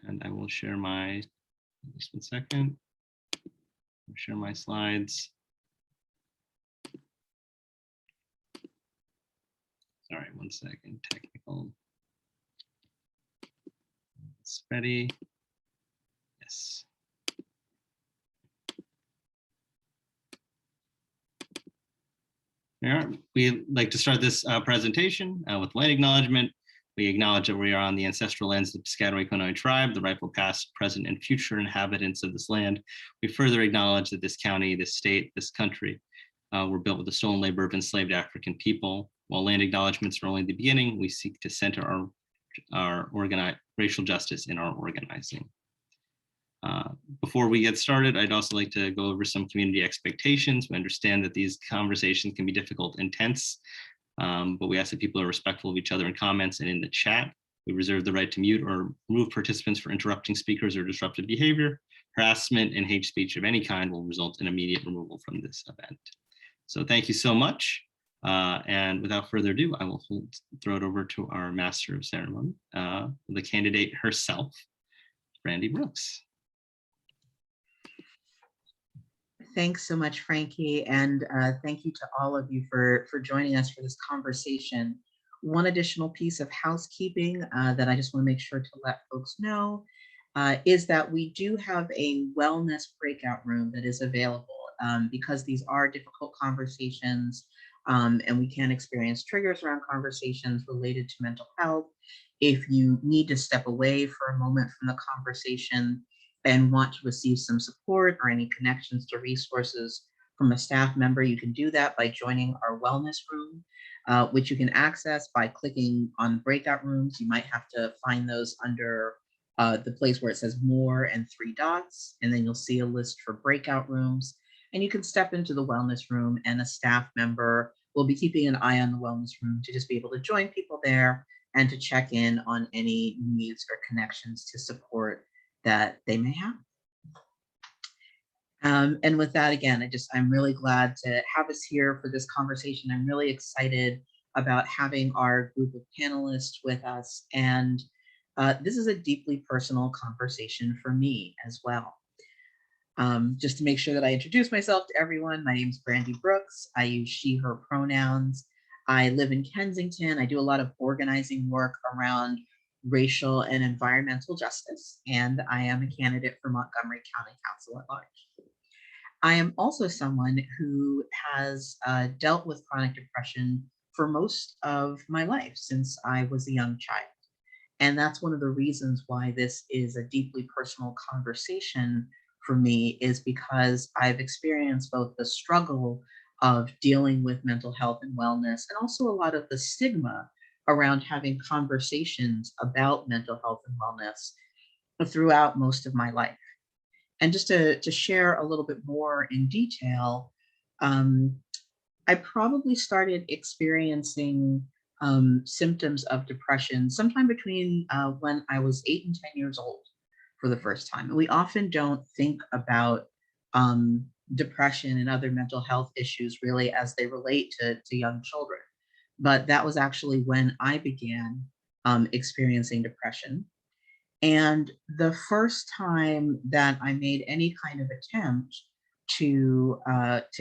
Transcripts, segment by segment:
And I will share my, just 1 second, I'll share my slides. Sorry, 1 second, technical. It's ready. Yes. We'd like to start this presentation with land acknowledgement. We acknowledge that we are on the ancestral lands of the Piscataway Conoy tribe, the rightful past, present, and future inhabitants of this land. We further acknowledge that this county, this state, this country were built with the stolen labor of enslaved African people. While land acknowledgements are only the beginning, we seek to center our racial justice in our organizing. Before we get started, I'd also like to go over some community expectations. We understand that these conversations can be difficult and tense, but we ask that people are respectful of each other in comments and in the chat. We reserve the right to mute or remove participants for interrupting speakers or disruptive behavior. Harassment and hate speech of any kind will result in immediate removal from this event. So thank you so much. And without further ado, I will throw it over to our master of ceremony, the candidate herself, Brandy Brooks. Thanks so much, Frankie, and thank you to all of you for joining us for this conversation. One additional piece of housekeeping that I just want to make sure to let folks know is that we do have a wellness breakout room that is available because these are difficult conversations and we can experience triggers around conversations related to mental health. If you need to step away for a moment from the conversation and want to receive some support or any connections to resources from a staff member, you can do that by joining our wellness room, which you can access by clicking on breakout rooms. You might have to find those under the place where it says more and 3 dots, and then you'll see a list for breakout rooms. And you can step into the wellness room and a staff member will be keeping an eye on the wellness room to just be able to join people there and to check in on any needs or connections to support that they may have. And with that, again, I'm really glad to have us here for this conversation. I'm really excited about having our group of panelists with us. And this is a deeply personal conversation for me as well. Just to make sure that I introduce myself to everyone, my name is Brandy Brooks. I use she, her pronouns. I live in Kensington. I do a lot of organizing work around racial and environmental justice, and I am a candidate for Montgomery County Council at-Large. I am also someone who has dealt with chronic depression for most of my life since I was a young child. And that's one of the reasons why this is a deeply personal conversation for me, is because I've experienced both the struggle of dealing with mental health and wellness, and also a lot of the stigma around having conversations about mental health and wellness throughout most of my life. And just to share a little bit more in detail, I probably started experiencing symptoms of depression sometime between when I was 8 and 10 years old for the first time. And we often don't think about depression and other mental health issues really as they relate to young children. But that was actually when I began experiencing depression. And the first time that I made any kind of attempt to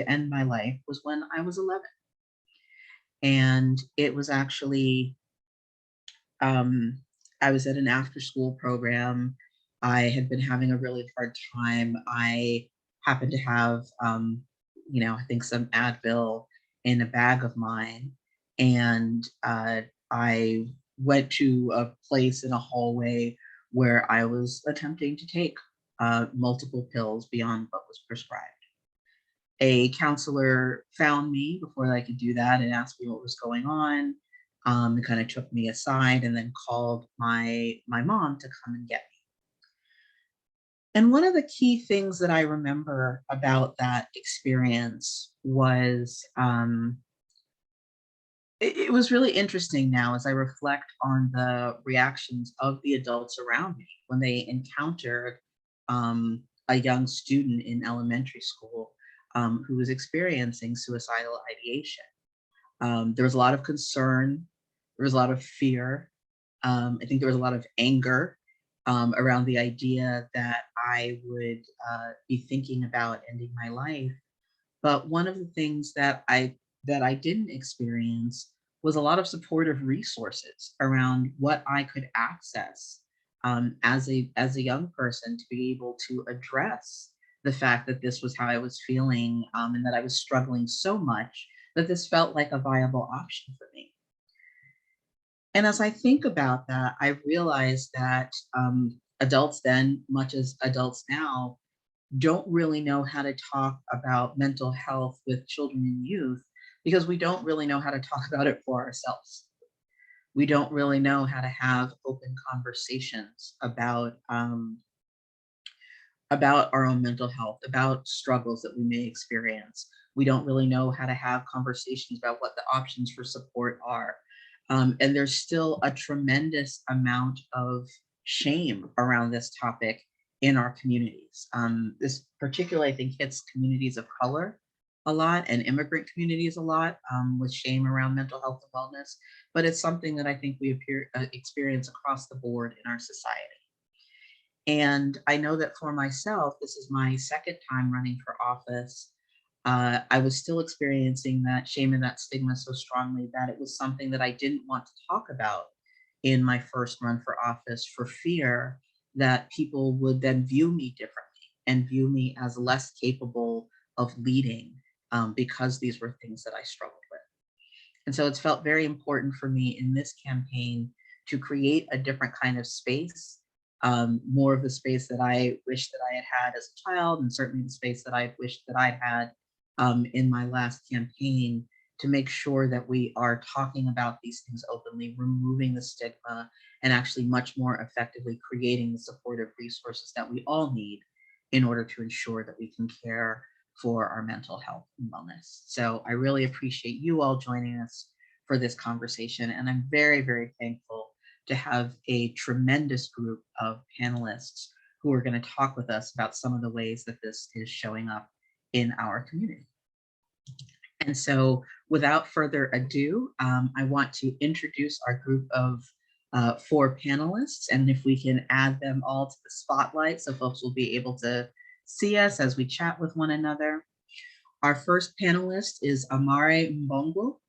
end my life was when I was 11. And it was actually, I was at an after-school program. I had been having a really hard time. I happened to have, I think some Advil in a bag of mine. And I went to a place in a hallway where I was attempting to take multiple pills beyond what was prescribed. A counselor found me before I could do that and asked me what was going on. And kind of took me aside and then called my mom to come and get me. And one of the key things that I remember about that experience was it was really interesting now as I reflect on the reactions of the adults around me when they encountered a young student in elementary school who was experiencing suicidal ideation. There was a lot of concern, there was a lot of fear. I think there was a lot of anger around the idea that I would be thinking about ending my life. But one of the things that I didn't experience was a lot of supportive resources around what I could access as a young person to be able to address the fact that this was how I was feeling, and that I was struggling so much that this felt like a viable option for me. And as I think about that, I realized that adults then, much as adults now, don't really know how to talk about mental health with children and youth because we don't really know how to talk about it for ourselves. We don't really know how to have open conversations about our own mental health, about struggles that we may experience. We don't really know how to have conversations about what the options for support are. And there's still a tremendous amount of shame around this topic in our communities. This particularly, I think, hits communities of color a lot and immigrant communities a lot, with shame around mental health and wellness. But it's something that I think we experience across the board in our society. And I know that for myself, this is my second time running for office. I was still experiencing that shame and that stigma so strongly that it was something that I didn't want to talk about in my first run for office for fear that people would then view me differently and view me as less capable of leading, because these were things that I struggled with. And so it's felt very important for me in this campaign to create a different kind of space, more of the space that I wish that I had had as a child, and certainly the space that I wished that I'd had in my last campaign, to make sure that we are talking about these things openly, removing the stigma, and actually much more effectively creating the supportive resources that we all need in order to ensure that we can care for our mental health and wellness. So I really appreciate you all joining us for this conversation, and I'm very, very thankful to have a tremendous group of panelists who are going to talk with us about some of the ways that this is showing up in our community. And so without further ado, I want to introduce our group of 4 panelists, and if we can add them all to the spotlight so folks will be able to see us as we chat with one another. Our first panelist is Amare Mbongo.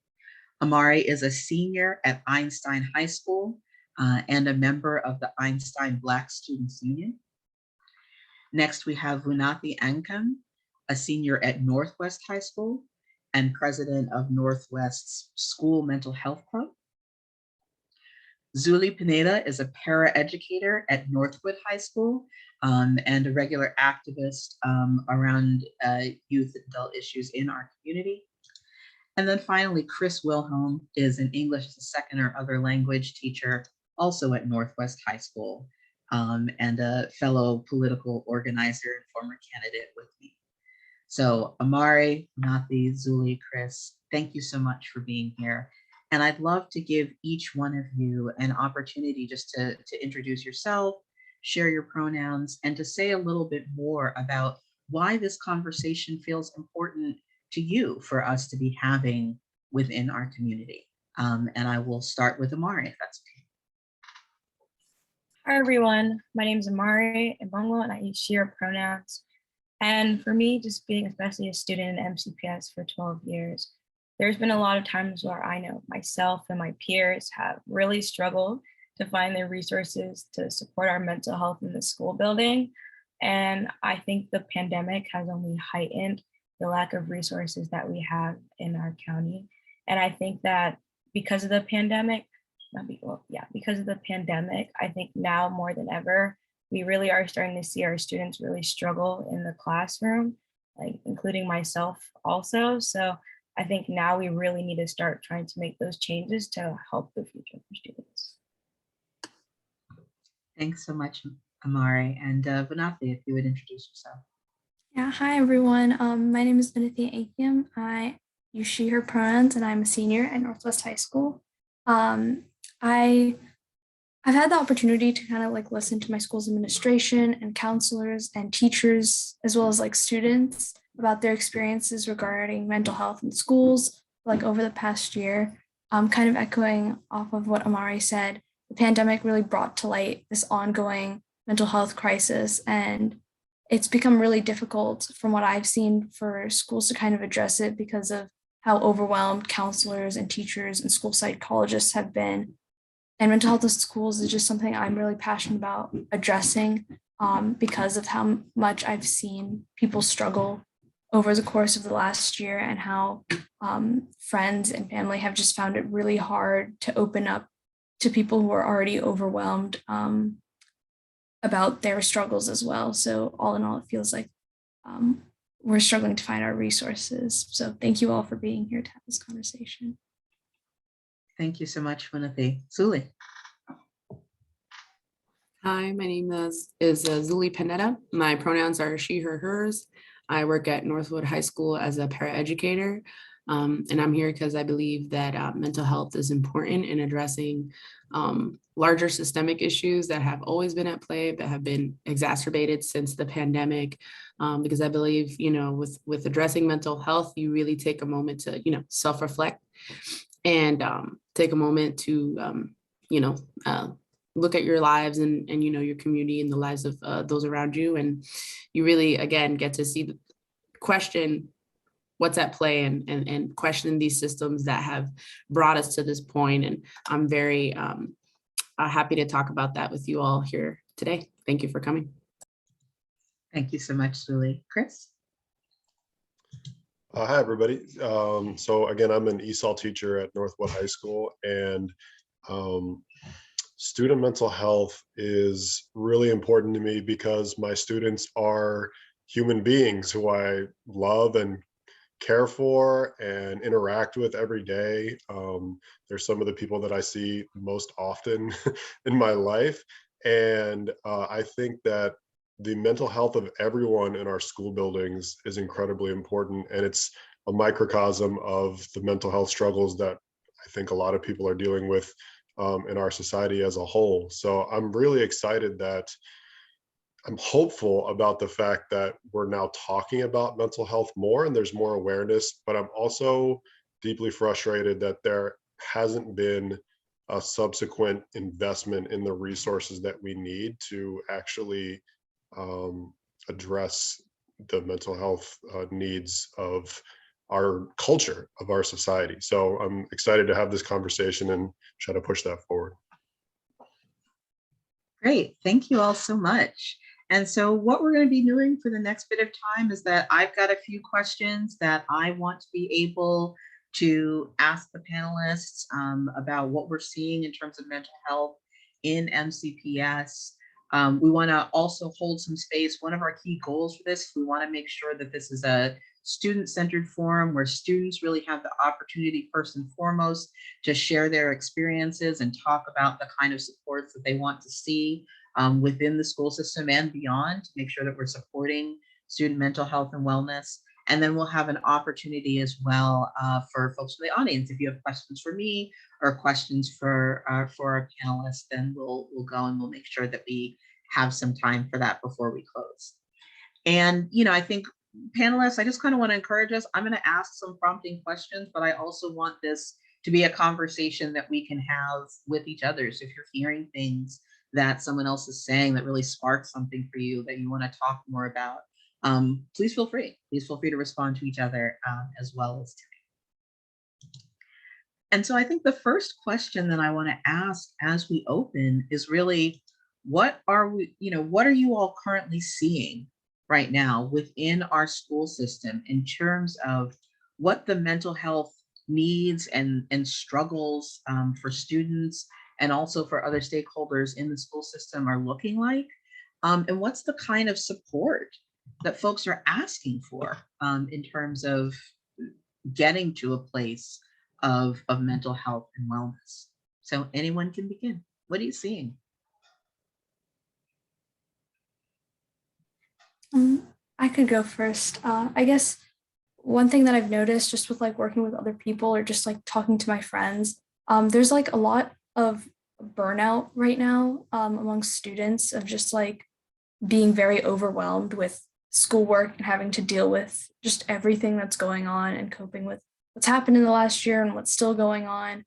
Amare is a senior at Einstein High School and a member of the Einstein Black Students Union. Next, we have Vunathi Ankam, a senior at Northwest High School and president of Northwest's School Mental Health Club. Zuli Pineda is a paraeducator at Northwood High School and a regular activist around youth and adult issues in our community. And then finally, Chris Wilhelm is an English as a second or other language teacher, also at Northwest High School, and a fellow political organizer and former candidate with me. So Amare, Nathi, Zuli, Chris, thank you so much for being here. And I'd love to give each one of you an opportunity just to introduce yourself, share your pronouns, and to say a little bit more about why this conversation feels important to you for us to be having within our community. And I will start with Amare, if that's okay. Hi, everyone. My name is Amare Mbongo, and I use she, her pronouns. And for me, just being especially a student in MCPS for 12 years, there's been a lot of times where I know myself and my peers have really struggled to find the resources to support our mental health in the school building. And I think the pandemic has only heightened the lack of resources that we have in our county. And I think that because of the pandemic, because of the pandemic, I think now more than ever, we really are starting to see our students really struggle in the classroom, like including myself also. So I think now we really need to start trying to make those changes to help the future for students. Thanks so much, Amare. And Vunathi, if you would introduce yourself. Yeah, hi everyone. My name is Vunathi Akim. I use she, her pronouns, and I'm a senior at Northwest High School. I've had the opportunity to kind of like listen to my school's administration and counselors and teachers, as well as like students, about their experiences regarding mental health in schools, like over the past year. Kind of echoing off of what Amare said, the pandemic really brought to light this ongoing mental health crisis. And it's become really difficult from what I've seen for schools to kind of address it because of how overwhelmed counselors and teachers and school psychologists have been. And mental health in schools is just something I'm really passionate about addressing because of how much I've seen people struggle over the course of the last year, and how friends and family have just found it really hard to open up to people who are already overwhelmed about their struggles as well. So all in all, it feels like we're struggling to find our resources. So thank you all for being here to have this conversation. Thank you so much, Winathy. Zuli. Hi, my name is Zuli Panetta. My pronouns are she, her, hers. I work at Northwood High School as a paraeducator, and I'm here because I believe that mental health is important in addressing larger systemic issues that have always been at play, but have been exacerbated since the pandemic. Because I believe, with addressing mental health, you really take a moment to, self-reflect and take a moment to, look at your lives and your community and the lives of those around you. And you really, again, get to see, question what's at play and question these systems that have brought us to this point. And I'm very happy to talk about that with you all here today. Thank you for coming. Thank you so much, Zuli. Chris? Hi, everybody. So again, I'm an ESOL teacher at Northwood High School, and student mental health is really important to me because my students are human beings who I love and care for and interact with every day. They're some of the people that I see most often in my life. And I think that the mental health of everyone in our school buildings is incredibly important. And it's a microcosm of the mental health struggles that I think a lot of people are dealing with in our society as a whole. So I'm really excited that I'm hopeful about the fact that we're now talking about mental health more and there's more awareness, but I'm also deeply frustrated that there hasn't been a subsequent investment in the resources that we need to actually address the mental health needs of our culture, of our society. So I'm excited to have this conversation and try to push that forward. Great, thank you all so much. And so what we're going to be doing for the next bit of time is that I've got a few questions that I want to be able to ask the panelists about what we're seeing in terms of mental health in MCPS. We want to also hold some space. One of our key goals for this, we want to make sure that this is a student-centered forum where students really have the opportunity, first and foremost, to share their experiences and talk about the kind of supports that they want to see within the school system and beyond, to make sure that we're supporting student mental health and wellness. And then we'll have an opportunity as well for folks in the audience. If you have questions for me or questions for our panelists, then we'll go and we'll make sure that we have some time for that before we close. And, I think panelists, I just kind of want to encourage us. I'm going to ask some prompting questions, but I also want this to be a conversation that we can have with each other. So if you're hearing things that someone else is saying that really sparks something for you that you want to talk more about, please feel free. Please feel free to respond to each other as well as to me. And so I think the first question that I want to ask as we open is really, what are you all currently seeing right now within our school system in terms of what the mental health needs and struggles for students and also for other stakeholders in the school system are looking like? And what's the kind of support that folks are asking for in terms of getting to a place of mental health and wellness? So anyone can begin. What are you seeing? I could go first. I guess one thing that I've noticed just with like working with other people or just like talking to my friends, there's like a lot of burnout right now among students of just like being very overwhelmed with schoolwork and having to deal with just everything that's going on and coping with what's happened in the last year and what's still going on,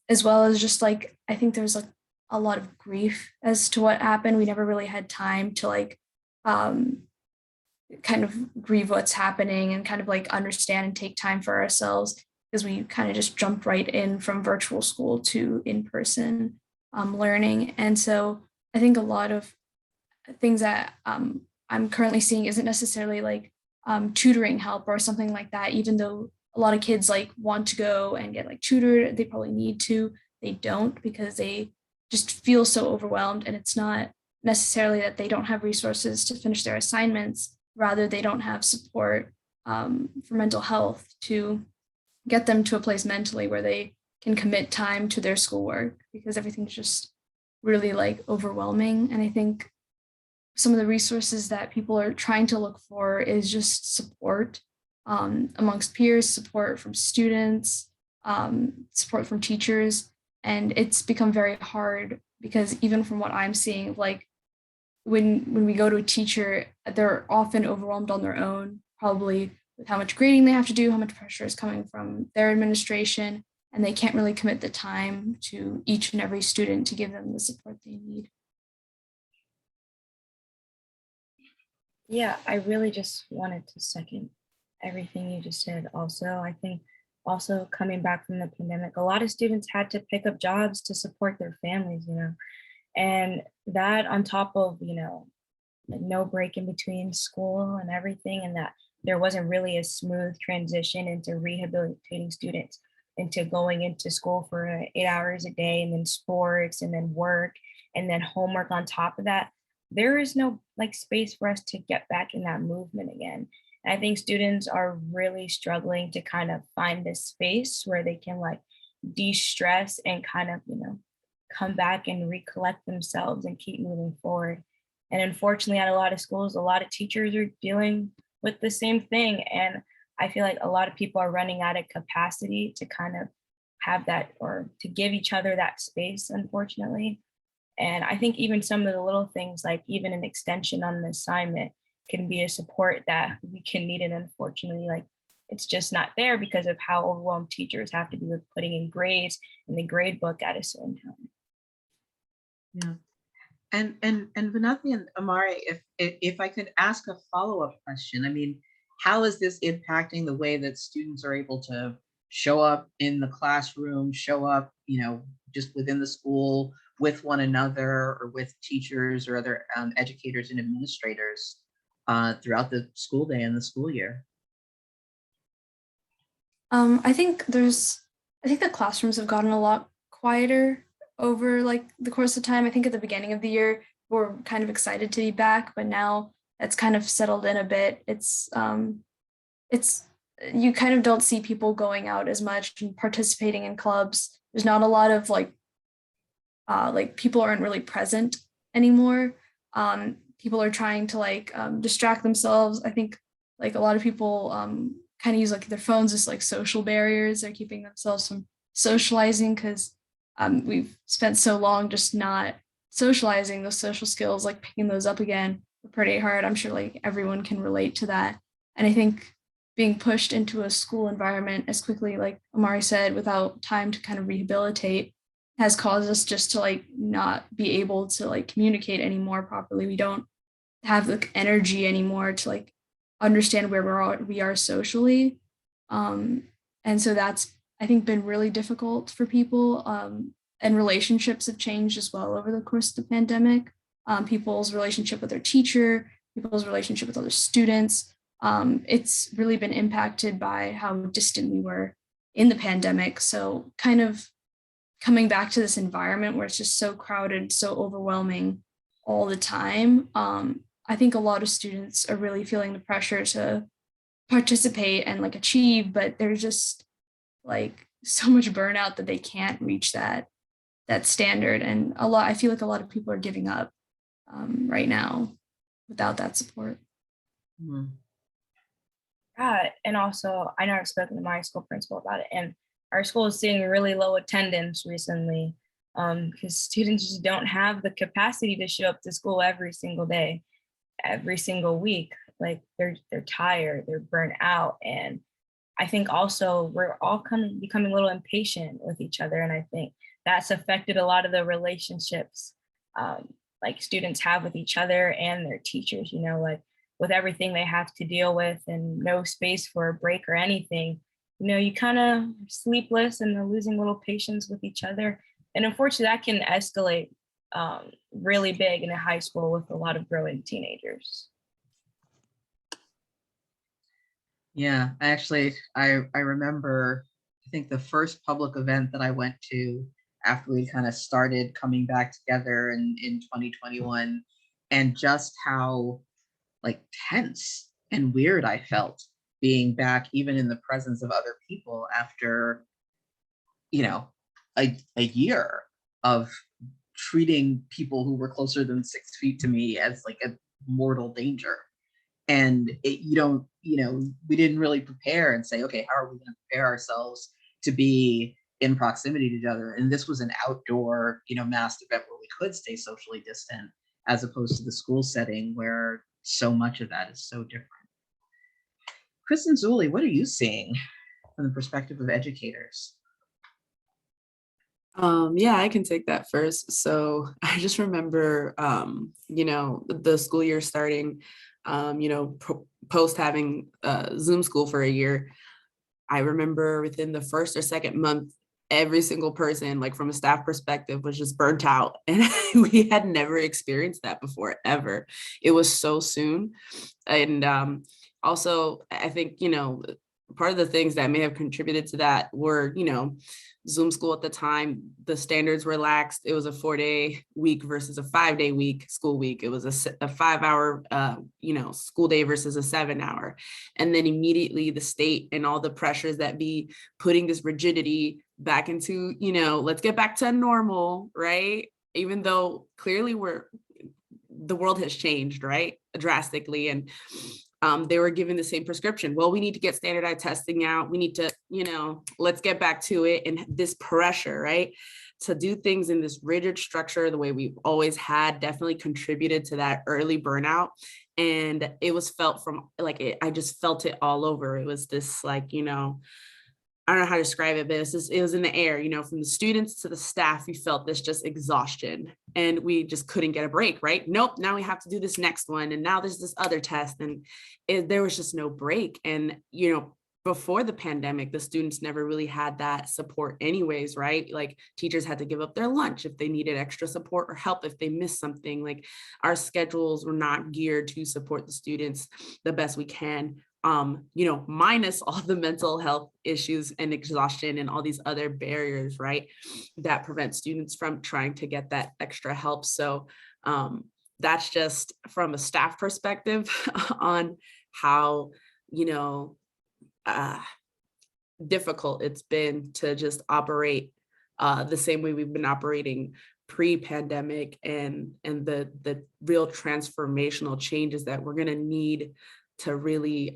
as well as just like, I think there's like a lot of grief as to what happened. We never really had time to like kind of grieve what's happening and kind of like understand and take time for ourselves, because we kind of just jumped right in from virtual school to in-person learning. And so I think a lot of things that I'm currently seeing isn't necessarily like tutoring help or something like that, even though a lot of kids like want to go and get like tutored, they probably need to, they don't, because they just feel so overwhelmed. And it's not necessarily that they don't have resources to finish their assignments, rather they don't have support for mental health to get them to a place mentally where they can commit time to their schoolwork, because everything's just really like overwhelming. And I think some of the resources that people are trying to look for is just support amongst peers, support from students, support from teachers. And it's become very hard, because even from what I'm seeing, like when we go to a teacher, they're often overwhelmed on their own, probably with how much grading they have to do, how much pressure is coming from their administration, and they can't really commit the time to each and every student to give them the support they need. Yeah, I really just wanted to second everything you just said. Also, I think also coming back from the pandemic, a lot of students had to pick up jobs to support their families, and that on top of, like no break in between school and everything, and that there wasn't really a smooth transition into rehabilitating students into going into school for 8 hours a day, and then sports, and then work, and then homework on top of that. There is no like space for us to get back in that movement again. And I think students are really struggling to kind of find this space where they can like de-stress and kind of, come back and recollect themselves and keep moving forward. And unfortunately, at a lot of schools, a lot of teachers are dealing with the same thing. And I feel like a lot of people are running out of capacity to kind of have that, or to give each other that space, unfortunately. And I think even some of the little things, like even an extension on an assignment, can be a support that we can need. And unfortunately, like it's just not there because of how overwhelmed teachers have to be with putting in grades in the grade book at a certain time. Yeah. And Vanathi and Amari, if I could ask a follow-up question, I mean, how is this impacting the way that students are able to show up in the classroom, show up, just within the school with one another, or with teachers or other educators and administrators throughout the school day and the school year? I think the classrooms have gotten a lot quieter over like the course of time. I think at the beginning of the year, we're kind of excited to be back, but now it's kind of settled in a bit. It's you kind of don't see people going out as much and participating in clubs. There's not a lot of like people aren't really present anymore. People are trying to like distract themselves. I think like a lot of people kind of use like their phones as like social barriers. They're keeping themselves from socializing, because we've spent so long just not socializing. Those social skills, like picking those up again, are pretty hard. I'm sure like everyone can relate to that. And I think being pushed into a school environment as quickly, like Amari said, without time to kind of rehabilitate, has caused us just to like not be able to like communicate anymore properly. We don't have the energy anymore to like understand where we are socially. And so that's, I think, been really difficult for people. And relationships have changed as well over the course of the pandemic. People's relationship with their teacher, people's relationship with other students. It's really been impacted by how distant we were in the pandemic. So kind of coming back to this environment where it's just so crowded, so overwhelming all the time. I think a lot of students are really feeling the pressure to participate and like achieve, but there's just like so much burnout that they can't reach that standard. And I feel like a lot of people are giving up right now without that support. Mm-hmm. Yeah, and also I know I've spoken to my school principal about it, and our school is seeing really low attendance recently because students just don't have the capacity to show up to school every single day, every single week. Like they're tired, they're burnt out, and I think also we're all becoming a little impatient with each other. And I think that's affected a lot of the relationships like students have with each other and their teachers, you know, like with everything they have to deal with and no space for a break or anything, you know, you kind of sleepless and they're losing little patience with each other. And unfortunately, that can escalate really big in a high school with a lot of growing teenagers. Yeah, actually, I remember, I think the first public event that I went to after we kind of started coming back together in 2021, and just how like tense and weird I felt being back even in the presence of other people after, you know, a year of treating people who were closer than 6 feet to me as like a mortal danger. And you don't, you know, we didn't really prepare and say, okay, how are we going to prepare ourselves to be in proximity to each other? And this was an outdoor, you know, masked event where we could stay socially distant, as opposed to the school setting where so much of that is so different. Chris and Zuli, what are you seeing from the perspective of educators? Yeah, I can take that first. So I just remember, you know, the school year starting, you know, post having Zoom school for a year. I remember within the first or second month, every single person, like from a staff perspective, was just burnt out. And we had never experienced that before, ever. It was so soon. And also, I think, you know, part of the things that may have contributed to that were, you know, Zoom school at the time, the standards were laxed. It was a 4-day week versus a 5-day week, school week. It was a 5-hour, you know, school day versus a 7-hour. And then immediately the state and all the pressures that be putting this rigidity back into, you know, let's get back to normal, right? Even though clearly the world has changed, right? Drastically. And they were given the same prescription. Well, we need to get standardized testing out. We need to, you know, let's get back to it. And this pressure, right, to do things in this rigid structure, the way we've always had, definitely contributed to that early burnout. And it was felt from like, I just felt it all over. It was this like, you know, I don't know how to describe it, but it was in the air, you know, from the students to the staff, we felt this just exhaustion and we just couldn't get a break, right? Nope, now we have to do this next one. And now there's this other test and there was just no break. And, you know, before the pandemic, the students never really had that support anyways, right? Like teachers had to give up their lunch if they needed extra support or help if they missed something. Like our schedules were not geared to support the students the best we can. You know, minus all the mental health issues and exhaustion and all these other barriers, right, that prevent students from trying to get that extra help. So that's just from a staff perspective on how, you know, difficult it's been to just operate the same way we've been operating pre-pandemic and the real transformational changes that we're going to need to really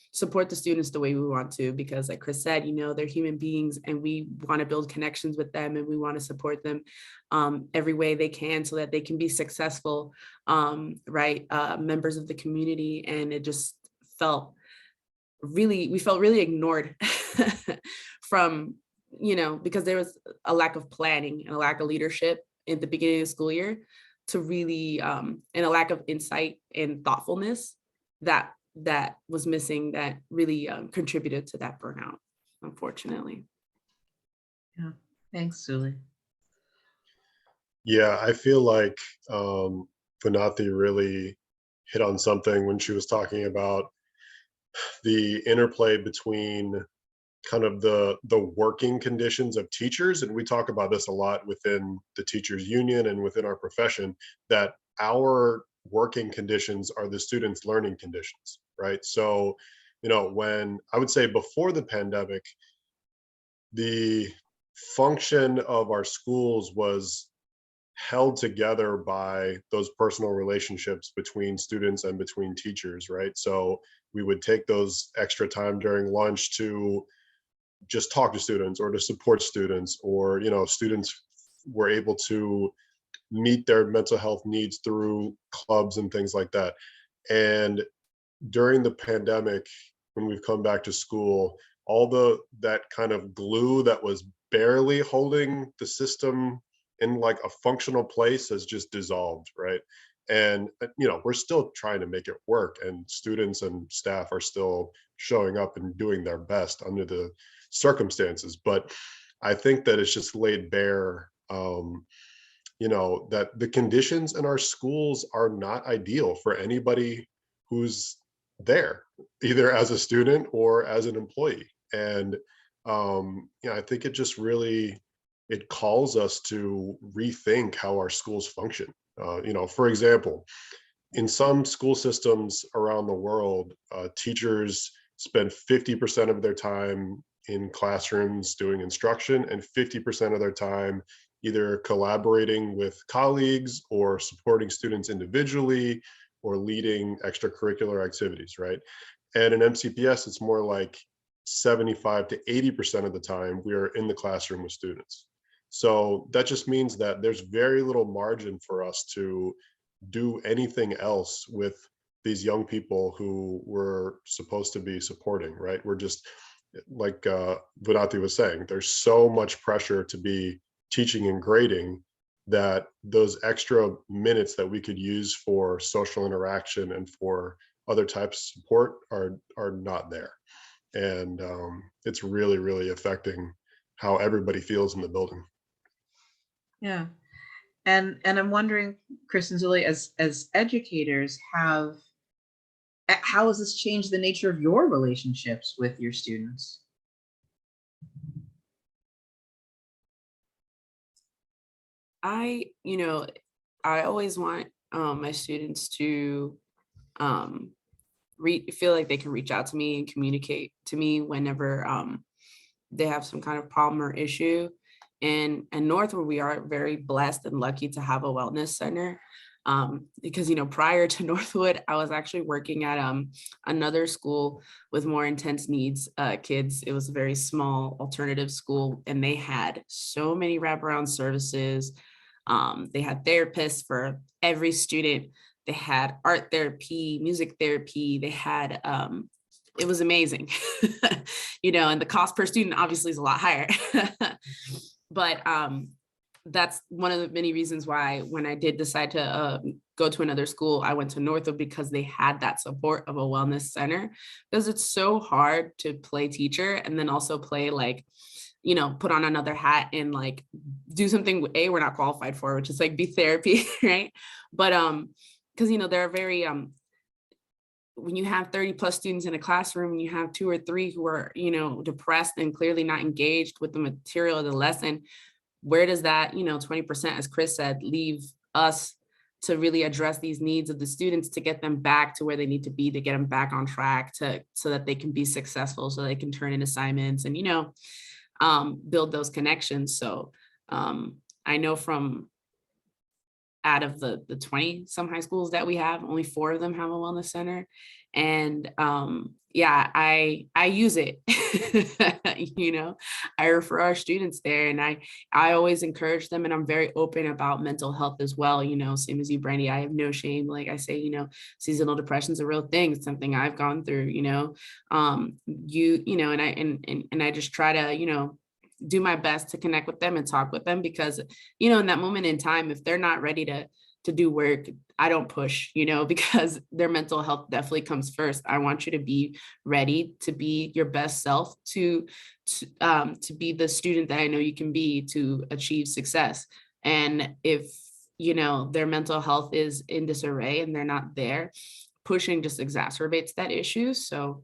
support the students the way we want to, because like Chris said, you know, they're human beings and we want to build connections with them and we want to support them every way they can so that they can be successful, right, members of the community. And it just we felt really ignored from, you know, because there was a lack of planning and a lack of leadership at the beginning of the school year to really, and a lack of insight and thoughtfulness that was missing that really contributed to that burnout, unfortunately. Yeah, thanks, Zuli. Yeah, I feel like Vanati really hit on something when she was talking about the interplay between kind of the working conditions of teachers. And we talk about this a lot within the teachers union and within our profession, that our working conditions are the students' learning conditions, right? So, you know, when I would say before the pandemic, the function of our schools was held together by those personal relationships between students and between teachers, right? So we would take those extra time during lunch to just talk to students or to support students, or, you know, students were able to meet their mental health needs through clubs and things like that. And during the pandemic, when we've come back to school, all that kind of glue that was barely holding the system in like a functional place has just dissolved, right? And we're still trying to make it work, and students and staff are still showing up and doing their best under the circumstances. But I think that it's just laid bare, that the conditions in our schools are not ideal for anybody who's there, either as a student or as an employee. And I think it just really, it calls us to rethink how our schools function. For example, in some school systems around the world, teachers spend 50% of their time in classrooms doing instruction and 50% of their time either collaborating with colleagues or supporting students individually or leading extracurricular activities, right? And in MCPS, it's more like 75 to 80% of the time we are in the classroom with students. So that just means that there's very little margin for us to do anything else with these young people who we're supposed to be supporting, right? We're just, like Vinati was saying, there's so much pressure to be teaching and grading that those extra minutes that we could use for social interaction and for other types of support are not there. And it's really, really affecting how everybody feels in the building. Yeah. And I'm wondering, Chris and Zulie, as educators, how has this changed the nature of your relationships with your students? I always want my students to feel like they can reach out to me and communicate to me whenever they have some kind of problem or issue. And Northwood, we are very blessed and lucky to have a wellness center. Because prior to Northwood, I was actually working at another school with more intense needs kids. It was a very small alternative school, and they had so many wraparound services. They had therapists for every student. They had art therapy, music therapy. They had it was amazing, and the cost per student obviously is a lot higher. But that's one of the many reasons why when I did decide to go to another school, I went to Northwood, because they had that support of a wellness center. Because it's so hard to play teacher and then also play put on another hat and do something we're not qualified for, which is be therapy, right? But because they're very when you have 30 plus students in a classroom and you have 2 or 3 who are depressed and clearly not engaged with the material of the lesson, where does that 20%, as Chris said, leave us to really address these needs of the students, to get them back to where they need to be, to get them back on track, so that they can be successful, so they can turn in assignments and build those connections. So I know from out of the 20 some high schools that we have, only 4 of them have a wellness center. And I use it. I refer our students there, and I always encourage them, and I'm very open about mental health as well. Same as you, Brandy, I have no shame. Like I say, seasonal depression is a real thing. It's something I've gone through, and I just try to, do my best to connect with them and talk with them, because, in that moment in time, if they're not ready to do work, I don't push, because their mental health definitely comes first. I want you to be ready to be your best self, to be the student that I know you can be, to achieve success. And if, their mental health is in disarray and they're not there, pushing just exacerbates that issue. So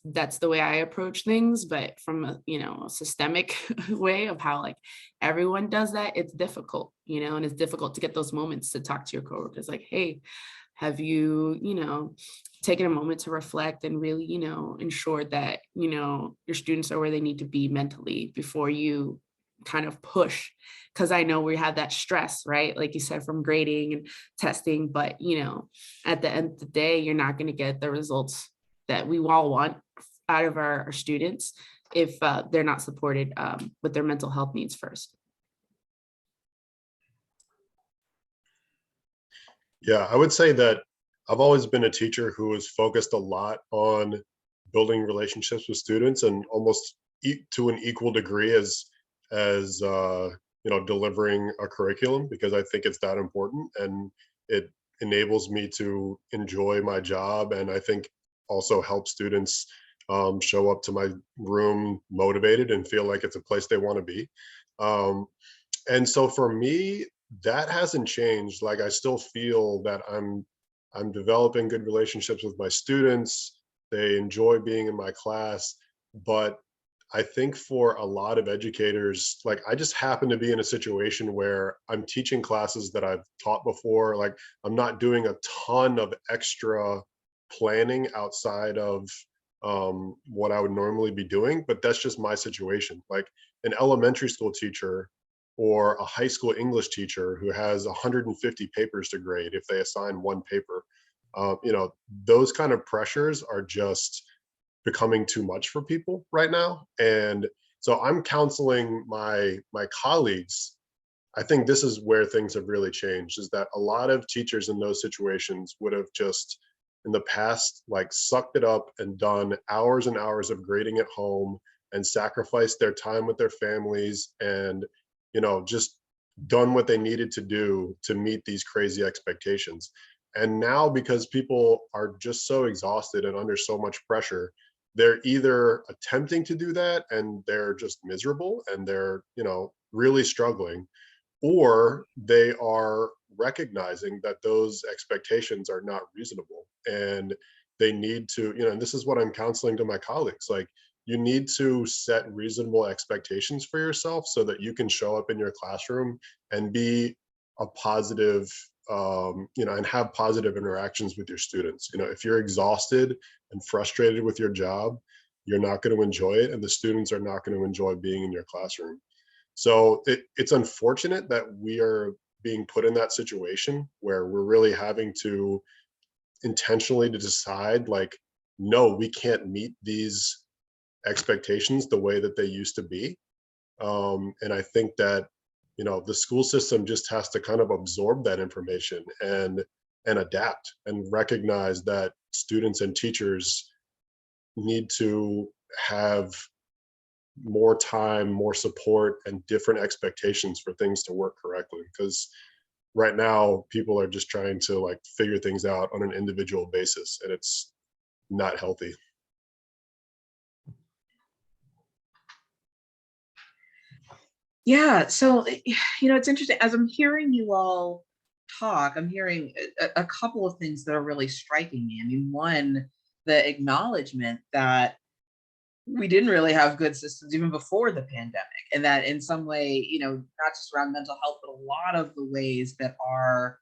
that's the way I approach things. But from a systemic way of how everyone does that, it's difficult, and it's difficult to get those moments to talk to your coworkers, hey, have you taken a moment to reflect and really ensure that your students are where they need to be mentally before you kind of push. Because I know we have that stress, right, like you said, from grading and testing, but at the end of the day, you're not going to get the results that we all want out of our students if they're not supported with their mental health needs first. Yeah, I would say that I've always been a teacher who has focused a lot on building relationships with students, and almost to an equal degree as as delivering a curriculum, because I think it's that important, and it enables me to enjoy my job, and I think also help students show up to my room motivated and feel like it's a place they want to be. And so for me, that hasn't changed. Like, I still feel that I'm developing good relationships with my students. They enjoy being in my class, but I think for a lot of educators, like, I just happen to be in a situation where I'm teaching classes that I've taught before. Like, I'm not doing a ton of extra planning outside of what I would normally be doing, but that's just my situation. Like, an elementary school teacher or a high school English teacher who has 150 papers to grade if they assign one paper, those kind of pressures are just becoming too much for people right now. And so I'm counseling my colleagues. I think this is where things have really changed, is that a lot of teachers in those situations would have just in the past like sucked it up and done hours and hours of grading at home and sacrificed their time with their families, and just done what they needed to do to meet these crazy expectations. And now, because people are just so exhausted and under so much pressure, they're either attempting to do that and they're just miserable and they're really struggling, or they are recognizing that those expectations are not reasonable, and they need to, and this is what I'm counseling to my colleagues, like, you need to set reasonable expectations for yourself so that you can show up in your classroom and be a positive, and have positive interactions with your students. If you're exhausted and frustrated with your job, you're not going to enjoy it, and the students are not going to enjoy being in your classroom. So it's unfortunate that we are being put in that situation where we're really having to intentionally to decide, like, no, we can't meet these expectations the way that they used to be. And I think that, the school system just has to kind of absorb that information and adapt and recognize that students and teachers need to have more time, more support, and different expectations for things to work correctly. Because right now, people are just trying to like figure things out on an individual basis, and it's not healthy. Yeah, so it's interesting. As I'm hearing you all talk, I'm hearing a couple of things that are really striking me. I mean, one, the acknowledgement that we didn't really have good systems even before the pandemic, and that in some way, not just around mental health, but a lot of the ways that our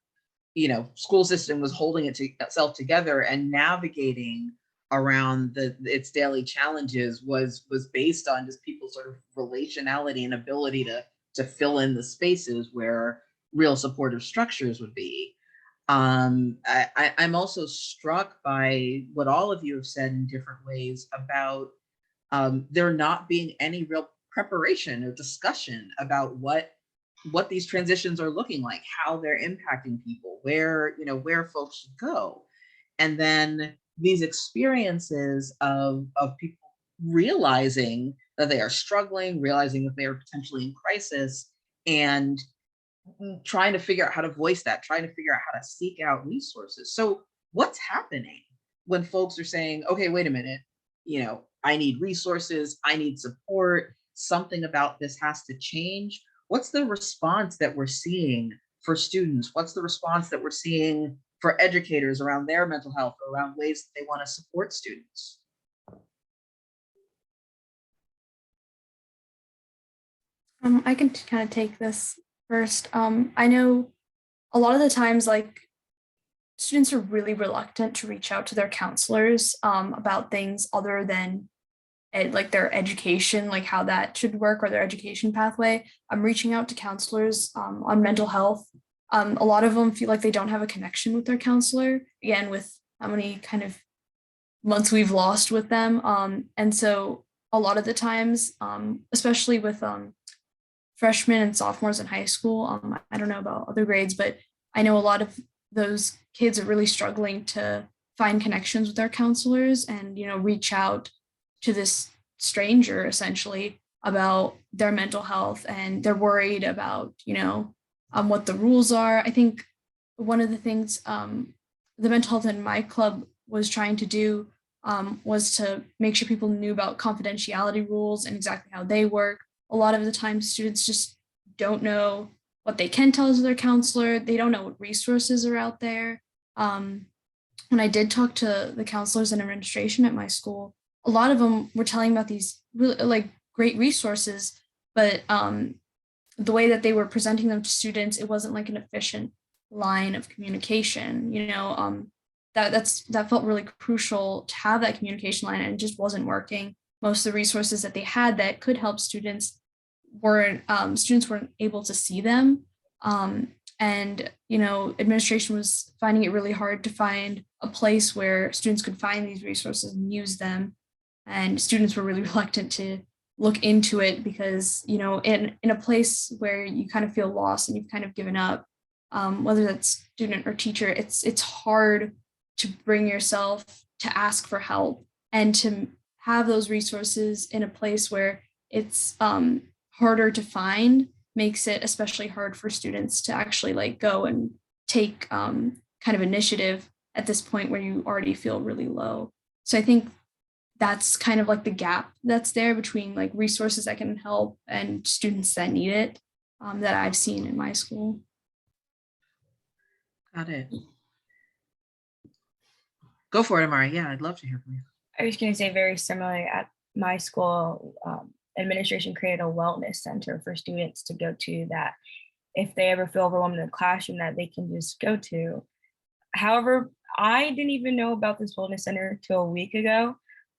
school system was holding itself together and navigating around its daily challenges was based on just people's sort of relationality and ability to fill in the spaces where real supportive structures would be. I'm also struck by what all of you have said in different ways about there not being any real preparation or discussion about what these transitions are looking like, how they're impacting people, where folks should go. And then these experiences of people realizing that they are struggling, realizing that they are potentially in crisis, and trying to figure out how to voice that, trying to figure out how to seek out resources. So what's happening when folks are saying, okay, wait a minute, I need resources, I need support, something about this has to change? What's the response that we're seeing for students? What's the response that we're seeing for educators around their mental health, or around ways that they want to support students? I can kind of take this first. I know a lot of the times, like, students are really reluctant to reach out to their counselors about things other than like their education, like how that should work, or their education pathway. I'm reaching out to counselors on mental health. A lot of them feel like they don't have a connection with their counselor, again, with how many kind of months we've lost with them. And so a lot of the times, especially with freshmen and sophomores in high school, I don't know about other grades, but I know a lot of those kids are really struggling to find connections with their counselors and, reach out to this stranger essentially about their mental health, and they're worried about, what the rules are. I think one of the things the mental health in my club was trying to do was to make sure people knew about confidentiality rules and exactly how they work. A lot of the time, students just don't know what they can tell to their counselor. They don't know what resources are out there. When I did talk to the counselors and administration at my school, a lot of them were telling about these really like great resources, but the way that they were presenting them to students, it wasn't like an efficient line of communication. That felt really crucial to have that communication line, and it just wasn't working. Most of the resources that they had that could help students weren't able to see them. And administration was finding it really hard to find a place where students could find these resources and use them. And students were really reluctant to look into it because, in a place where you kind of feel lost and you've kind of given up, whether that's student or teacher, it's hard to bring yourself to ask for help, and to have those resources in a place where it's harder to find makes it especially hard for students to actually like go and take kind of initiative at this point where you already feel really low. So I think that's kind of like the gap that's there between like resources that can help and students that need it, that I've seen in my school. Got it. Go for it, Amari. Yeah, I'd love to hear from you. I was going to say very similarly at my school, administration created a wellness center for students to go to, that if they ever feel overwhelmed in the classroom, that they can just go to. However, I didn't even know about this wellness center till a week ago.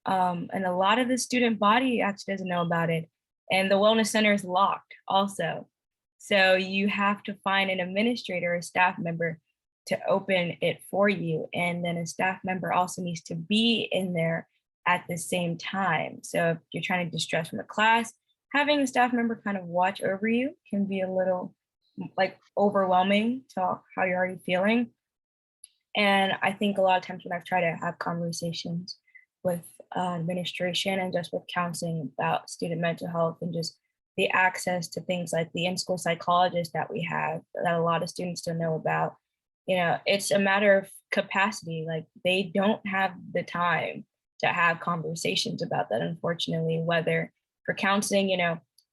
And a lot of the student body actually doesn't know about it. And the wellness center is locked also. So you have to find an administrator, a staff member, to open it for you. And then a staff member also needs to be in there at the same time. So if you're trying to distress from the class, having a staff member kind of watch over you can be a little like overwhelming to how you're already feeling. And I think a lot of times when I've tried to have conversations with administration and just with counseling about student mental health and just the access to things like the in-school psychologist that we have that a lot of students don't know about, it's a matter of capacity. Like they don't have the time to have conversations about that, unfortunately, whether for counseling,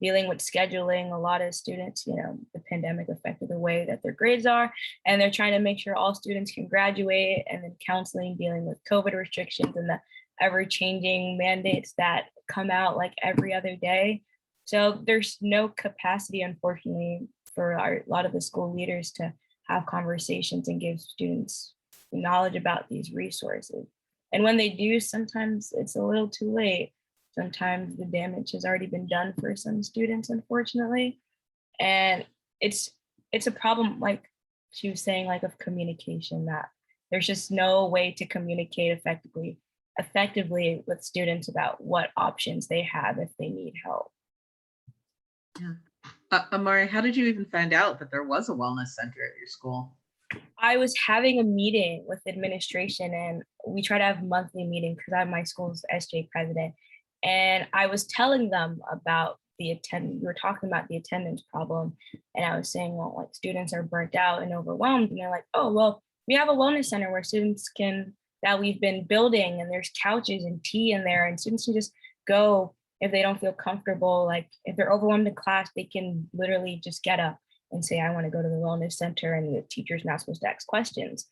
dealing with scheduling. A lot of students, the pandemic affected the way that their grades are, and they're trying to make sure all students can graduate, and then counseling, dealing with COVID restrictions and the ever-changing mandates that come out like every other day. So there's no capacity, unfortunately, for a lot of the school leaders to have conversations and give students knowledge about these resources. And when they do, sometimes it's a little too late. Sometimes the damage has already been done for some students, unfortunately. And it's a problem, like she was saying, like of communication, that there's just no way to communicate effectively with students about what options they have if they need help. Yeah. Amari, how did you even find out that there was a wellness center at your school? I was having a meeting with administration, and we try to have monthly meetings because I'm my school's SJ president. And I was telling them about the attendance. We were talking about the attendance problem. And I was saying, well, like students are burnt out and overwhelmed. And they're like, oh, well, we have a wellness center where students that we've been building, and there's couches and tea in there, and students can just go if they don't feel comfortable. Like if they're overwhelmed in class, they can literally just get up and say, I want to go to the wellness center, and the teacher's not supposed to ask questions.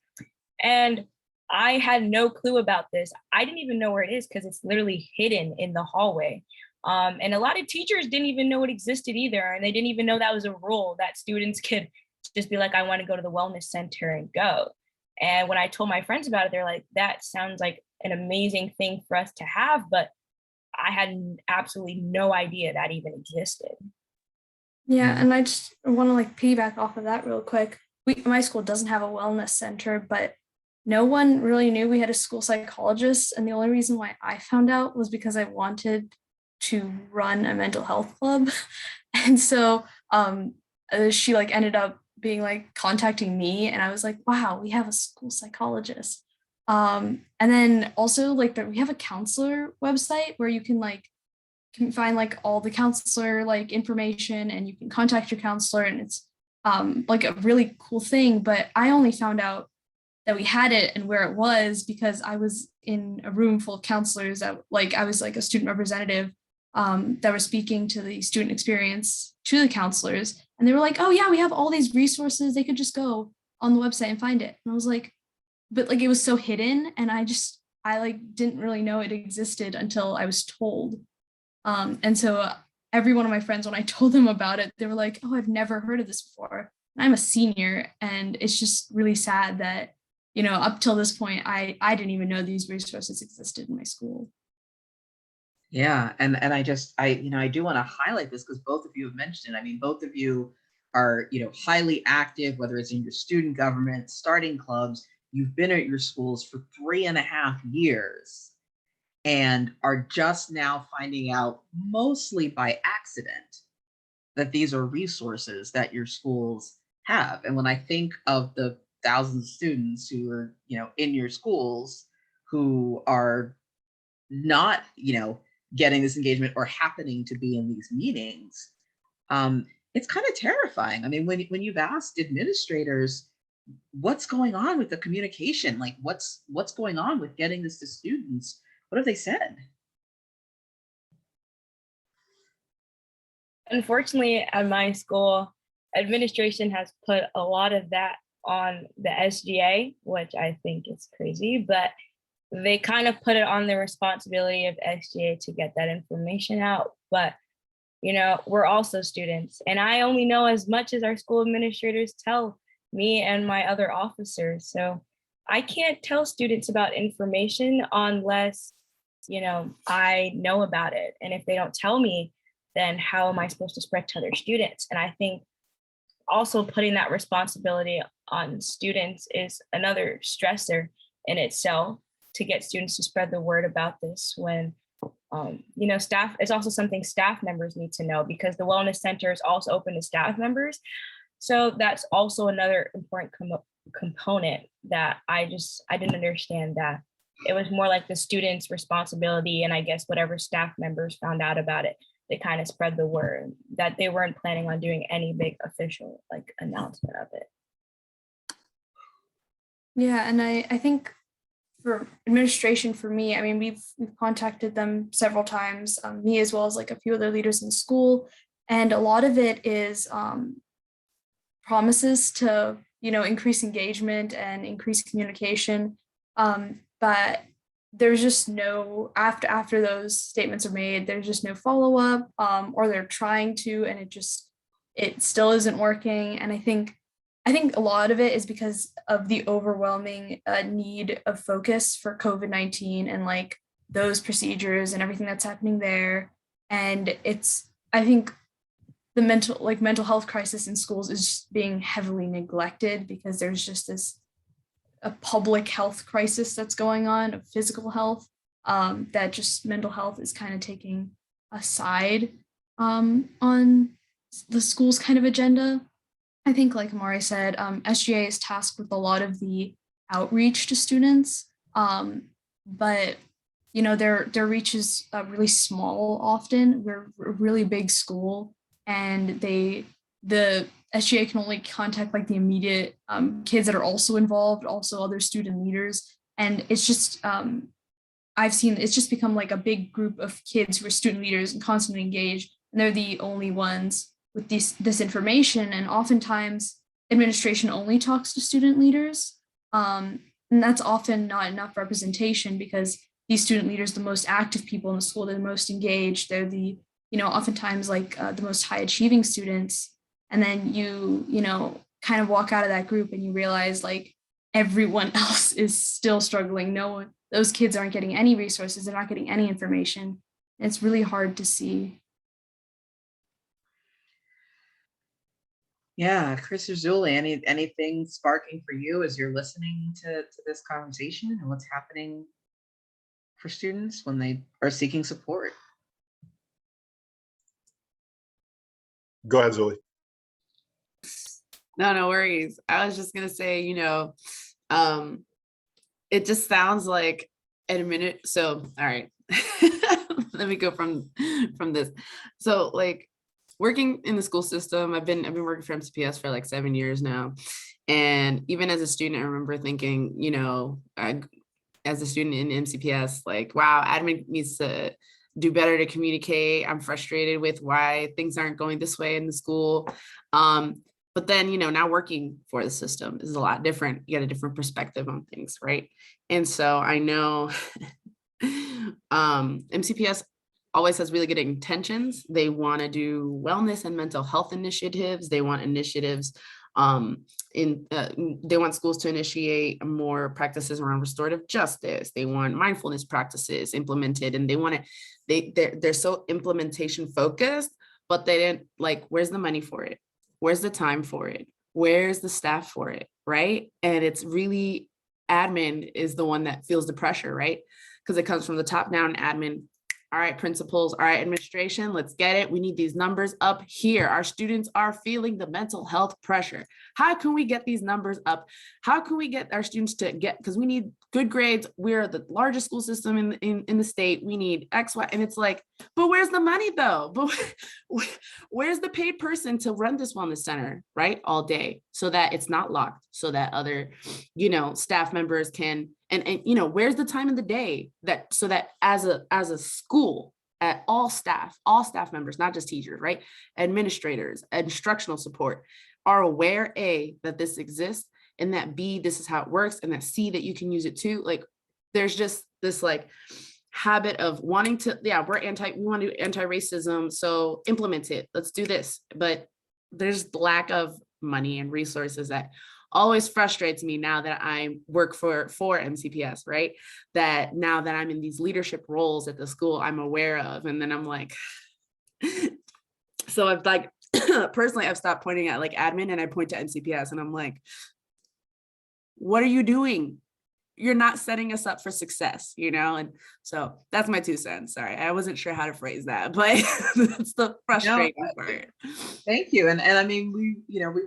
And I had no clue about this. I didn't even know where it is because it's literally hidden in the hallway. And a lot of teachers didn't even know it existed either. And they didn't even know that was a rule that students could just be like, I want to go to the wellness center and go. And when I told my friends about it, they're like, that sounds like an amazing thing for us to have. But I had absolutely no idea that even existed. Yeah, and I just want to like piggyback off of that real quick. My school doesn't have a wellness center, but no one really knew we had a school psychologist. And the only reason why I found out was because I wanted to run a mental health club. And so she like ended up being like contacting me, and I was like, wow, we have a school psychologist. And then also like we have a counselor website where you can like can find like all the counselor like information, and you can contact your counselor, and it's like a really cool thing. But I only found out that we had it and where it was because I was in a room full of counselors that I was like a student representative that was speaking to the student experience to the counselors. And they were like, oh yeah, we have all these resources. They could just go on the website and find it. And I was like, but like it was so hidden. And I like didn't really know it existed until I was told. And so every one of my friends, when I told them about it, they were like, oh, I've never heard of this before. And I'm a senior, and it's just really sad that, you know, up till this point, I didn't even know these resources existed in my school. Yeah, and I do want to highlight this because both of you have mentioned it. I mean, both of you are, highly active, whether it's in your student government, starting clubs. You've been at your schools for 3.5 years and are just now finding out, mostly by accident, that these are resources that your schools have. And when I think of the thousands of students who are, in your schools who are not, getting this engagement or happening to be in these meetings, it's kind of terrifying. I mean, when you've asked administrators, what's going on with the communication, like what's going on with getting this to students, what have they said? Unfortunately, at my school, administration has put a lot of that on the SGA, which I think is crazy, but they kind of put it on the responsibility of SGA to get that information out. But, we're also students, and I only know as much as our school administrators tell me and my other officers. So I can't tell students about information unless, I know about it. And if they don't tell me, then how am I supposed to spread to other students? And I think also putting that responsibility on students is another stressor in itself, to get students to spread the word about this when, staff, it's also something staff members need to know, because the Wellness Center is also open to staff members. So that's also another important component that I didn't understand, that it was more like the students' responsibility. And I guess whatever staff members found out about it, they kind of spread the word, that they weren't planning on doing any big official announcement of it. Yeah, and I think for administration, for me, I mean, we've contacted them several times, me as well as like a few other leaders in school, and a lot of it is promises to increase engagement and increase communication, but there's just no, after those statements are made, there's just no follow-up, or they're trying to, and it still isn't working. And I think a lot of it is because of the overwhelming need of focus for COVID-19 and like those procedures and everything that's happening there. And I think the mental health crisis in schools is just being heavily neglected, because there's just a public health crisis that's going on, of physical health, that just mental health is kind of taking a side on the school's kind of agenda. I think, like Amari said, SGA is tasked with a lot of the outreach to students, but their reach is really small often. We're a really big school, and the SGA can only contact like the immediate kids that are also involved, also other student leaders, and it's just I've seen it's just become like a big group of kids who are student leaders and constantly engaged, and they're the only ones with this information. And oftentimes administration only talks to student leaders, and that's often not enough representation, because these student leaders, the most active people in the school, they're the most engaged, they're the oftentimes like the most high achieving students. And then you kind of walk out of that group and you realize like everyone else is still struggling. Those kids aren't getting any resources, they're not getting any information. It's really hard to see. Yeah, Chris or Zuli, anything sparking for you as you're listening to this conversation and what's happening for students when they are seeking support? Go ahead, Zuli. No worries. I was just gonna say, it just sounds like So, all right. let me go from this. So like working in the school system, I've been working for MCPS for like 7 years now. And even as a student, I remember thinking, you know, as a student in MCPS, like, wow, admin needs to do better to communicate. I'm frustrated with why things aren't going this way in the school. But then, you know, now working for the system is a lot different. You get a different perspective on things, right? And so I know MCPS always has really good intentions. They want to do wellness and mental health initiatives. They want initiatives they want schools to initiate more practices around restorative justice. They want mindfulness practices implemented, and they're so implementation focused, but they didn't like, where's the money for it? Where's the time for it? Where's the staff for it? Right. And it's really, admin is the one that feels the pressure, right? Because it comes from the top down. Admin, all right, principals, all right, administration, let's get it. We need these numbers up here. Our students are feeling the mental health pressure. How can we get these numbers up? How can we get our students to get, because we need good grades. We're the largest school system in the state. We need X, Y, and it's like, but where's the money though? But where's the paid person to run this wellness center, right? All day, so that it's not locked, so that other, you know, staff members can, and you know, where's the time in the day that, so that as a school, at all staff members, not just teachers, right? Administrators, instructional support are aware, A, that this exists, and that B, this is how it works, and that C, that you can use it too. Like, there's just this like habit of wanting to, yeah, we want to do anti-racism, so implement it, let's do this. But there's the lack of money and resources that always frustrates me now that I work for MCPS, right? That now that I'm in these leadership roles at the school, I'm aware of, and then I'm like, so I've like, personally, I've stopped pointing at like admin and I point to MCPS and I'm like, what are you doing? You're not setting us up for success, you know? And so that's my 2 cents. Sorry, I wasn't sure how to phrase that, but that's the frustrating part. Thank you. And I mean, we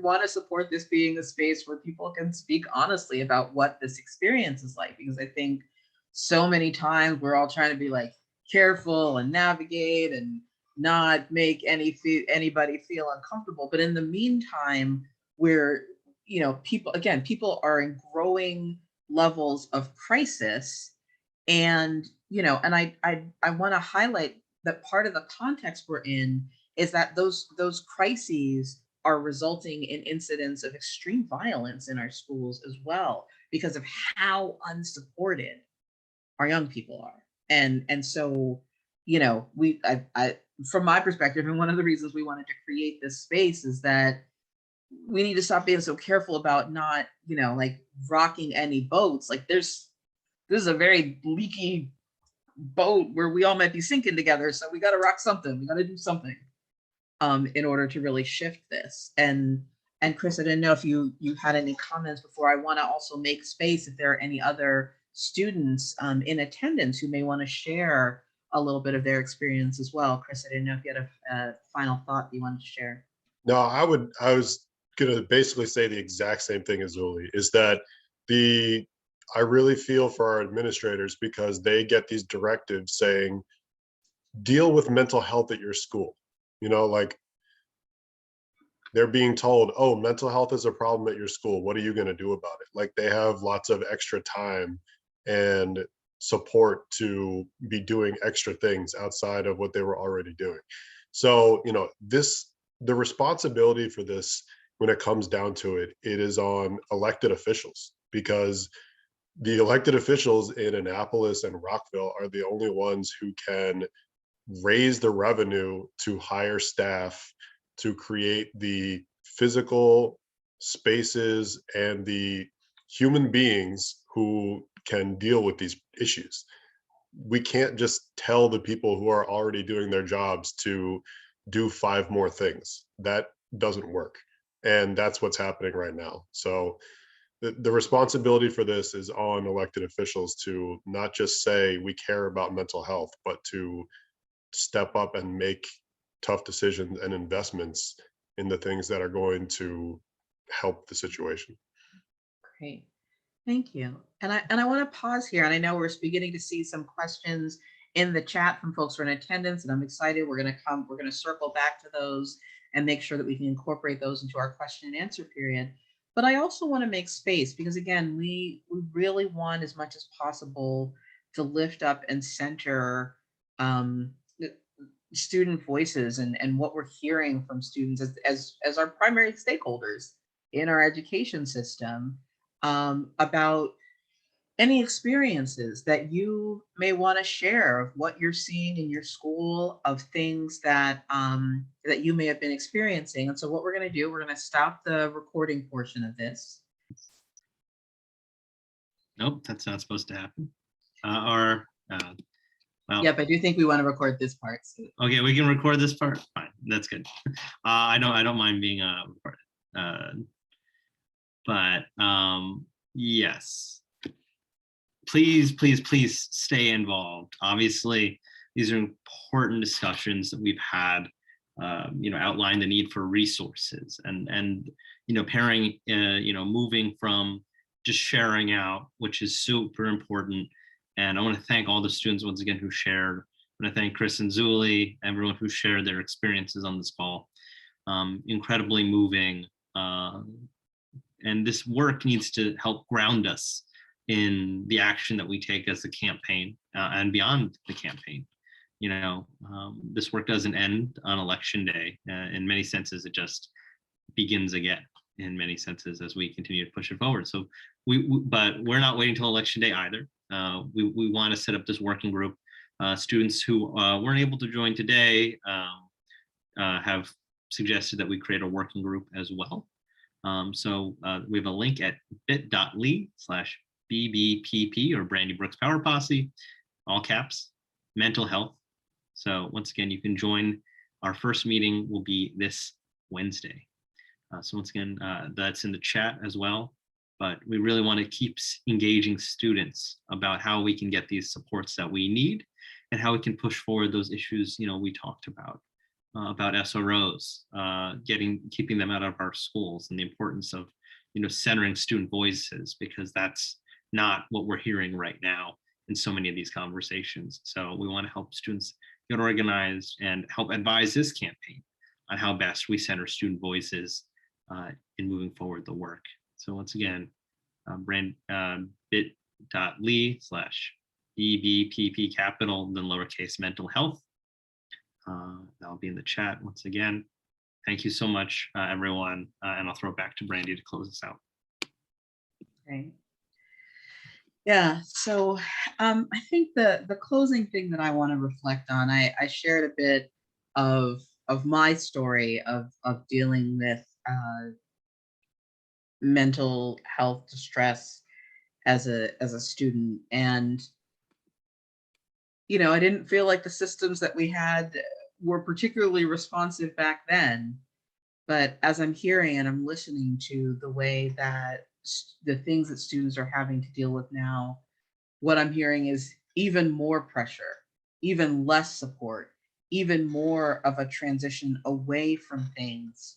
want to support this being a space where people can speak honestly about what this experience is like, because I think so many times we're all trying to be like careful and navigate and not make anybody feel uncomfortable. But in the meantime, people are in growing levels of crisis. And, and I want to highlight that part of the context we're in is that those crises are resulting in incidents of extreme violence in our schools as well, because of how unsupported our young people are. And so, from my perspective, and one of the reasons we wanted to create this space is that we need to stop being so careful about not, like rocking any boats. Like this is a very leaky boat where we all might be sinking together. So we got to rock something. We got to do something in order to really shift this. And Chris, I didn't know if you had any comments before. I want to also make space if there are any other students in attendance who may want to share a little bit of their experience as well. Chris, I didn't know if you had a final thought you wanted to share. No, I was going to basically say the exact same thing as Uli, is that I really feel for our administrators, because they get these directives saying, deal with mental health at your school. Like they're being told, oh, mental health is a problem at your school. What are you going to do about it? Like they have lots of extra time and support to be doing extra things outside of what they were already doing. So, the responsibility for this, when it comes down to it, it is on elected officials, because the elected officials in Annapolis and Rockville are the only ones who can raise the revenue to hire staff, to create the physical spaces and the human beings who can deal with these issues. We can't just tell the people who are already doing their jobs to do 5 more things. That doesn't work. And that's what's happening right now. So the responsibility for this is on elected officials to not just say we care about mental health, but to step up and make tough decisions and investments in the things that are going to help the situation. Great. Thank you. And I want to pause here. And I know we're beginning to see some questions in the chat from folks who are in attendance, and I'm excited. We're going to circle back to those and make sure that we can incorporate those into our question and answer period. But I also want to make space because, again, we really want as much as possible to lift up and center student voices and what we're hearing from students as our primary stakeholders in our education system, about any experiences that you may want to share of what you're seeing in your school, of things that that you may have been experiencing. And so what we're going to do, we're going to stop the recording portion of this. Nope, that's not supposed to happen. Well, Yep, I do think we want to record this part. So. Okay, we can record this part. Fine, that's good. I don't mind being recorded. But yes, please stay involved. Obviously, these are important discussions that we've had. Outline the need for resources and pairing, moving from just sharing out, which is super important. And I want to thank all the students once again who shared. I want to thank Chris and Zuli, everyone who shared their experiences on this call. Incredibly moving. And this work needs to help ground us in the action that we take as a campaign and beyond the campaign. This work doesn't end on election day. In many senses, it just begins again in many senses as we continue to push it forward. So but we're not waiting till election day either. We want to set up this working group. Students who weren't able to join today have suggested that we create a working group as well. So we have a link at bit.ly/BBPP or Brandy Brooks Power Posse, all caps, mental health. So once again, you can join. Our first meeting will be this Wednesday. So once again, that's in the chat as well. But we really want to keep engaging students about how we can get these supports that we need and how we can push forward those issues, we talked about SROs, keeping them out of our schools, and the importance of, centering student voices, because that's not what we're hearing right now in so many of these conversations. So we want to help students get organized and help advise this campaign on how best we center student voices in moving forward the work. So once again, bit.ly/BBPP capital, then lowercase mental health. That'll be in the chat once again. Thank you so much, everyone. And I'll throw it back to Brandy to close us out. Okay. Yeah, so I think the closing thing that I want to reflect on, I shared a bit of my story of dealing with mental health distress as a student. And I didn't feel like the systems that we had were particularly responsive back then. But as I'm hearing and I'm listening to the way that the things that students are having to deal with now, what I'm hearing is even more pressure, even less support, even more of a transition away from things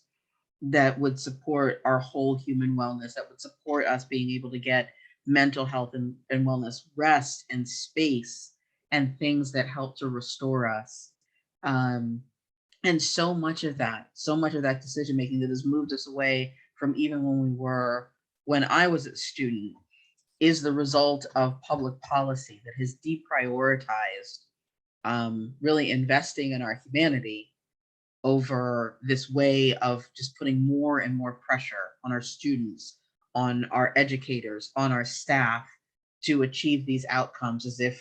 that would support our whole human wellness, that would support us being able to get mental health and wellness, rest and space, and things that help to restore us. And so much of that decision making that has moved us away from even when I was a student, is the result of public policy that has deprioritized really investing in our humanity over this way of just putting more and more pressure on our students, on our educators, on our staff to achieve these outcomes as if,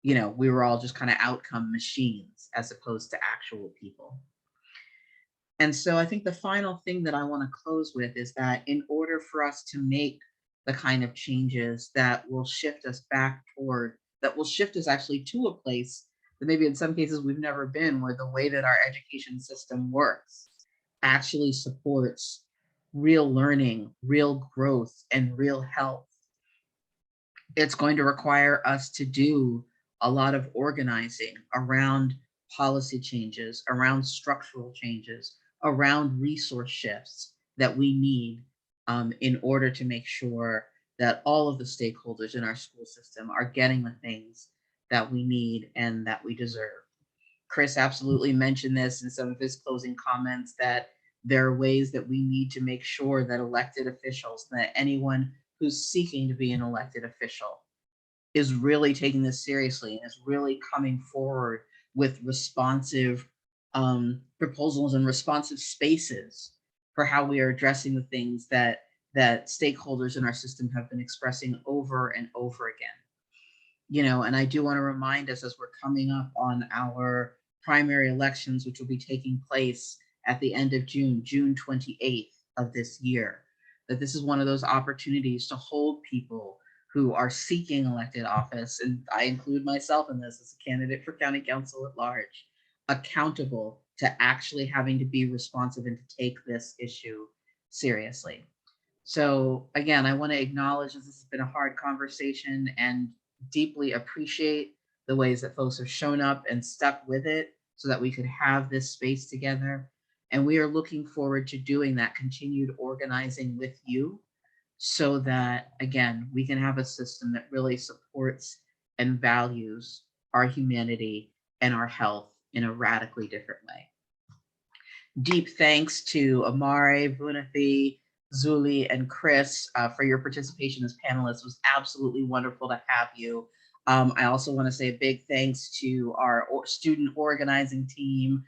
we were all just kind of outcome machines as opposed to actual people. And so I think the final thing that I want to close with is that in order for us to make the kind of changes that will shift us actually to a place that maybe in some cases we've never been, where the way that our education system works actually supports real learning, real growth, and real health, it's going to require us to do a lot of organizing around policy changes, around structural changes, around resource shifts that we need in order to make sure that all of the stakeholders in our school system are getting the things that we need and that we deserve. Chris absolutely mentioned this in some of his closing comments, that there are ways that we need to make sure that elected officials, that anyone who's seeking to be an elected official, is really taking this seriously and is really coming forward with responsive proposals and responsive spaces for how we are addressing the things that stakeholders in our system have been expressing over and over again. And I do want to remind us, as we're coming up on our primary elections, which will be taking place at the end of June, June 28th of this year, that this is one of those opportunities to hold people who are seeking elected office, and I include myself in this as a candidate for county council at large, accountable to actually having to be responsive and to take this issue seriously. So again, I want to acknowledge this has been a hard conversation and deeply appreciate the ways that folks have shown up and stuck with it so that we could have this space together. And we are looking forward to doing that continued organizing with you so that, again, we can have a system that really supports and values our humanity and our health in a radically different way. Deep thanks to Amare, Vunathi, Zuli, and Chris for your participation as panelists. It was absolutely wonderful to have you. I also want to say a big thanks to our student organizing team,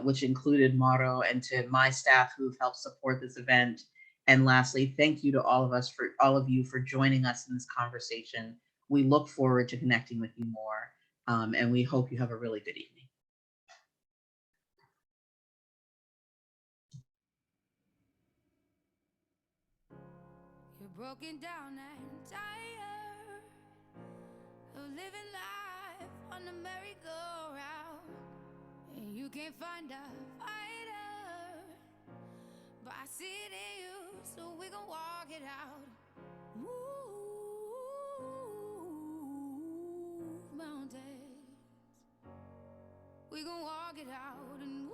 which included Mauro, and to my staff who've helped support this event. And lastly, thank you to all of you for joining us in this conversation. We look forward to connecting with you more, and we hope you have a really good evening. You're broken down and tired of living life on the merry-go-round, and you can't find a fighter, but I see it in you, so we gon' walk it out. Move mountains, we gon' walk it out, and